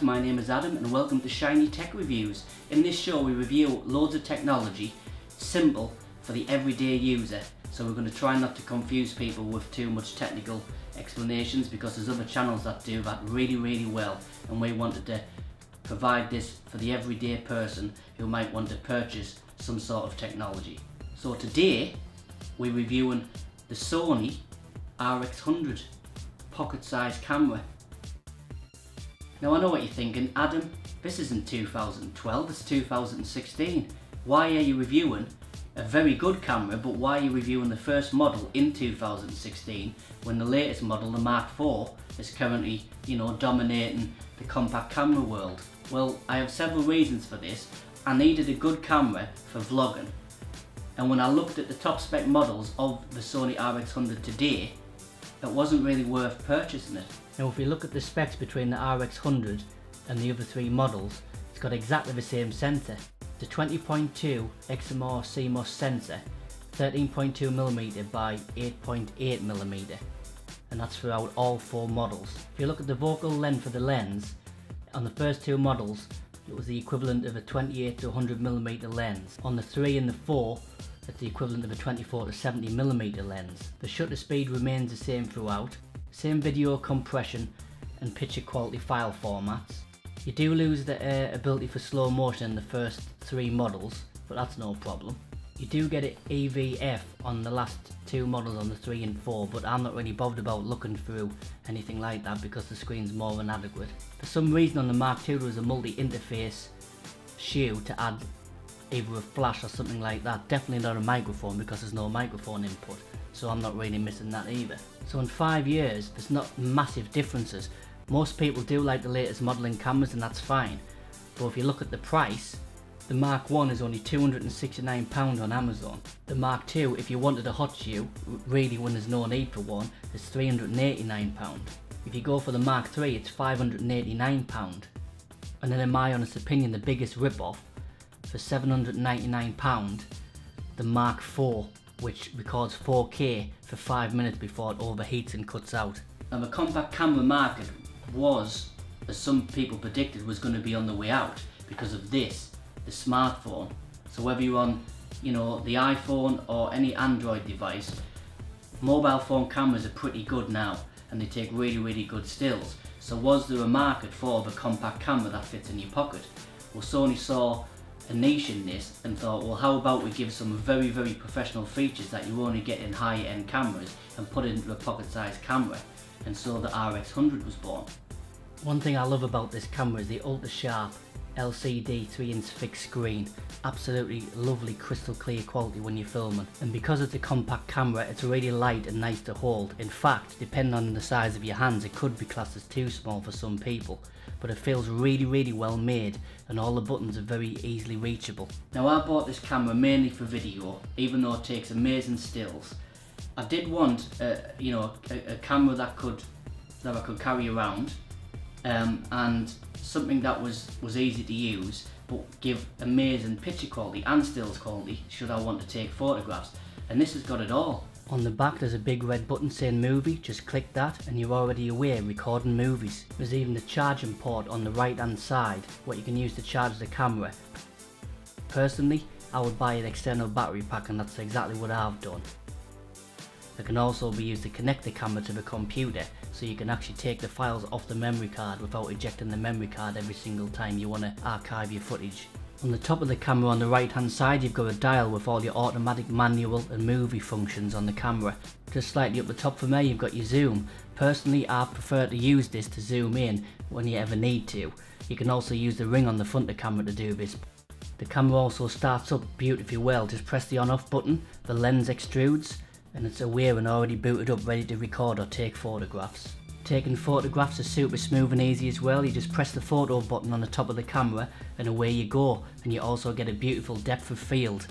my name is Adam and welcome to Shiny Tech Reviews. In this show we review loads of technology, simple for the everyday user. So we're going to try not to confuse people with too much technical explanations, because there's other channels that do that really well, and we wanted to provide this for the everyday person who might want to purchase some sort of technology. So today we're reviewing the Sony RX100 pocket-sized camera. Now I know what you're thinking, Adam, this isn't 2012, it's 2016. Why are you reviewing a very good camera, but why are you reviewing the first model in 2016 when the latest model, the Mark IV, is currently, dominating the compact camera world? Well, I have several reasons for this. I needed a good camera for vlogging, and when I looked at the top spec models of the Sony RX100 today, it wasn't really worth purchasing it. Now if we look at the specs between the RX100 and the other three models, it's got exactly the same sensor. The 20.2 XMR CMOS sensor, 13.2mm by 8.8mm, and that's throughout all four models. If you look at the focal length of the lens, on the first two models it was the equivalent of a 28 to 100mm lens. On the 3 and the 4, it's the equivalent of a 24 to 70mm lens. The shutter speed remains the same throughout, same video compression and picture quality file formats. You do lose the ability for slow motion in the first three models, but that's no problem. You do get it EVF on the last two models, on the 3 and 4, but I'm not really bothered about looking through anything like that because the screen's more than adequate. For some reason on the Mark II there was a multi-interface shoe to add either a flash or something like that. Definitely not a microphone because there's no microphone input, so I'm not really missing that either. So in 5 years there's not massive differences. Most people do like the latest modelling cameras, and that's fine, but if you look at the price, the Mark I is only £269 on Amazon. The Mark II, if you wanted a hot shoe, really when there's no need for one, is £389. If you go for the Mark III, it's £589. And then in my honest opinion, the biggest rip-off, for £799, the Mark IV, which records 4K for 5 minutes before it overheats and cuts out. Now the compact camera market was, as some people predicted, was going to be on the way out because of this, the smartphone. So whether you're on, the iPhone or any Android device, mobile phone cameras are pretty good now, and they take really good stills. So was there a market for the compact camera that fits in your pocket? Well, Sony saw a niche in this and thought, well, how about we give some very professional features that you only get in higher end cameras and put it into a pocket sized camera, and so the RX100 was born. One thing I love about this camera is the ultra sharp LCD 3-inch fixed screen. Absolutely lovely crystal clear quality when you're filming, and because it's a compact camera it's really light and nice to hold. In fact, depending on the size of your hands, it could be classed as too small for some people, but it feels really well made, and all the buttons are very easily reachable. Now I bought this camera mainly for video, even though it takes amazing stills. I did want a camera that I could carry around, and something that was easy to use but give amazing picture quality and stills quality should I want to take photographs, and this has got it all. On the back there's a big red button saying movie. Just click that and you're already away recording movies. There's even the charging port on the right hand side, what you can use to charge the camera. Personally, I would buy an external battery pack, and that's exactly what I've done. It can also be used to connect the camera to the computer, so you can actually take the files off the memory card without ejecting the memory card every single time you want to archive your footage. On the top of the camera on the right hand side you've got a dial with all your automatic, manual and movie functions on the camera. Just slightly up the top from there you've got your zoom. Personally, I prefer to use this to zoom in when you ever need to. You can also use the ring on the front of the camera to do this. The camera also starts up beautifully well. Just press the on off button, the lens extrudes, and it's aware and already booted up, ready to record or take photographs. Taking photographs is super smooth and easy as well. You just press the photo button on the top of the camera and away you go, and you also get a beautiful depth of field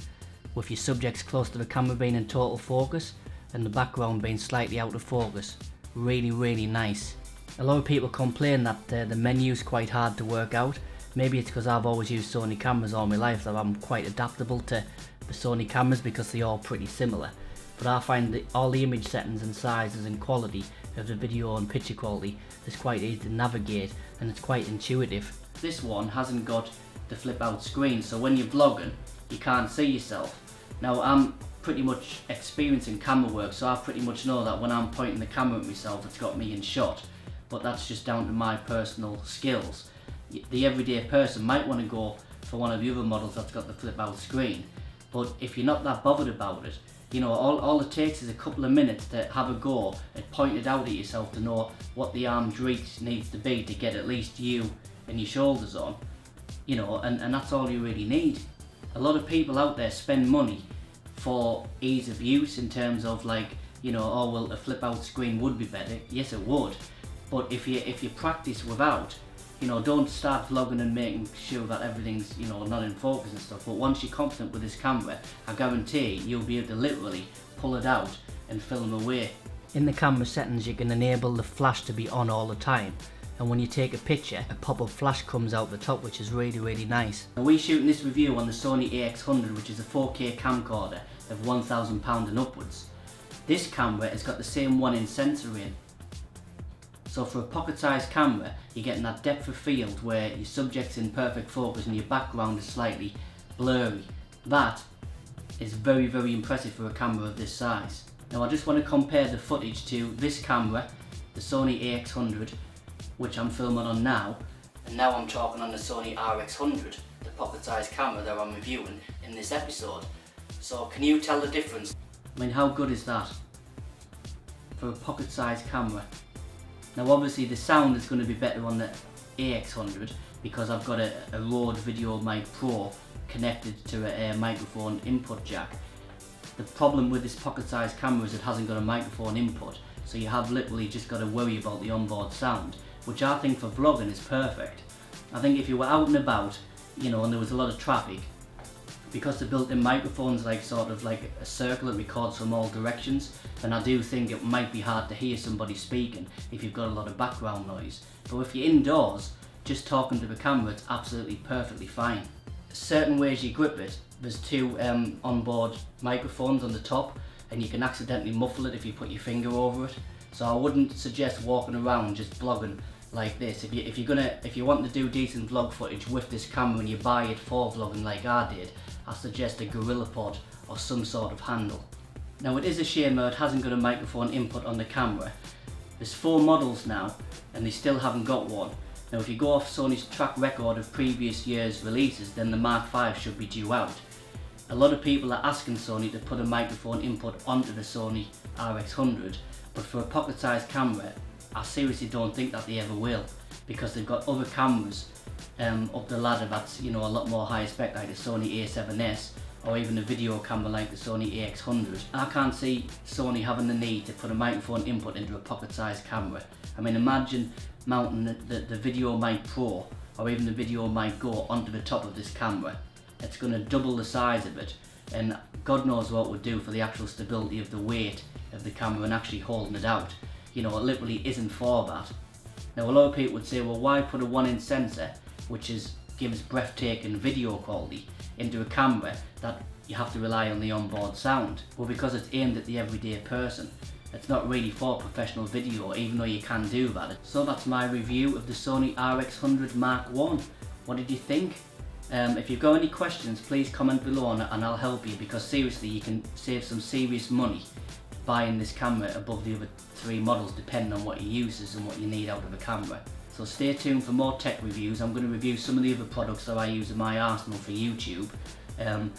with your subjects close to the camera being in total focus and the background being slightly out of focus. Really nice. A lot of people complain that the menu's quite hard to work out. Maybe it's because I've always used Sony cameras all my life that I'm quite adaptable to the Sony cameras because they're all pretty similar. But I find that all the image settings and sizes and quality of the video and picture quality. It's quite easy to navigate and it's quite intuitive. This one hasn't got the flip out screen, so when you're vlogging you can't see yourself. Now I'm pretty much experienced in camera work, so I pretty much know that when I'm pointing the camera at myself it's got me in shot, but that's just down to my personal skills. The everyday person might want to go for one of the other models that's got the flip out screen, but if you're not that bothered about it, you know, all it takes is a couple of minutes to have a go at pointing it out at yourself to know what the arm's reach needs to be to get at least you and your shoulders on, you know, and that's all you really need. A lot of people out there spend money for ease of use in terms of, like, you know, oh well, a flip out screen would be better. Yes, it would, but if you practice without, you know, don't start vlogging and making sure that everything's, you know, not in focus and stuff, but once you're confident with this camera, I guarantee you'll be able to literally pull it out and film away. In the camera settings you can enable the flash to be on all the time, and when you take a picture a pop-up flash comes out the top, which is really nice. Now we're shooting this review on the Sony RX100, which is a 4K camcorder of £1,000 and upwards. This camera has got the same 1-inch sensor in. So for a pocket-sized camera, you're getting that depth of field where your subject's in perfect focus and your background is slightly blurry. That is very impressive for a camera of this size. Now I just want to compare the footage to this camera, the Sony RX100, which I'm filming on now, and now I'm talking on the Sony RX100, the pocket-sized camera that I'm reviewing in this episode. So can you tell the difference? I mean, how good is that for a pocket-sized camera? Now obviously the sound is going to be better on the RX100 because I've got a Rode Video Mic Pro connected to a microphone input jack. The problem with this pocket-sized camera is it hasn't got a microphone input, so you have literally just got to worry about the onboard sound, which I think for vlogging is perfect. I think if you were out and about, you know, and there was a lot of traffic, because the built-in microphone's like sort of like a circle that records from all directions, then I do think it might be hard to hear somebody speaking if you've got a lot of background noise. But if you're indoors, just talking to the camera, it's absolutely perfectly fine. Certain ways you grip it, there's two onboard microphones on the top, and you can accidentally muffle it if you put your finger over it. So I wouldn't suggest walking around just vlogging like this. If you want to do decent vlog footage with this camera and you buy it for vlogging like I did, I suggest a GorillaPod or some sort of handle. Now it is a shame that it hasn't got a microphone input on the camera. There's 4 models now and they still haven't got one. Now if you go off Sony's track record of previous year's releases, then the Mark V should be due out. A lot of people are asking Sony to put a microphone input onto the Sony RX100, but for a pocket-sized camera I seriously don't think that they ever will, because they've got other cameras up the ladder that's, you know, a lot more high spec, like the Sony A7S or even a video camera like the Sony RX100. I can't see Sony having the need to put a microphone input into a pocket-sized camera. I mean, imagine mounting the Video Mic Pro or even the Video Mic Go onto the top of this camera. It's going to double the size of it, and God knows what it would do for the actual stability of the weight of the camera and actually holding it out. You know, it literally isn't for that. Now a lot of people would say, well, why put a 1-inch sensor, which gives breathtaking video quality, into a camera that you have to rely on the onboard sound? Well, because it's aimed at the everyday person. It's not really for professional video, even though you can do that. So that's my review of the Sony RX100 Mark I. What did you think? If you've got any questions, please comment below and I'll help you, because seriously, you can save some serious money buying this camera above the other 3 models, depending on what your uses and what you need out of a camera. So stay tuned for more tech reviews. I'm going to review some of the other products that I use in my arsenal for YouTube, and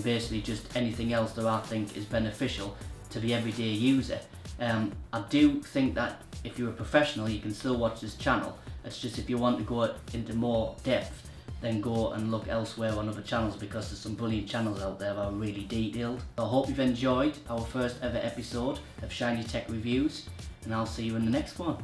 basically just anything else that I think is beneficial to the everyday user. I do think that if you're a professional, you can still watch this channel. It's just if you want to go into more depth, then go and look elsewhere on other channels, because there's some brilliant channels out there that are really detailed. So I hope you've enjoyed our first ever episode of Shiny Tech Reviews, and I'll see you in the next one.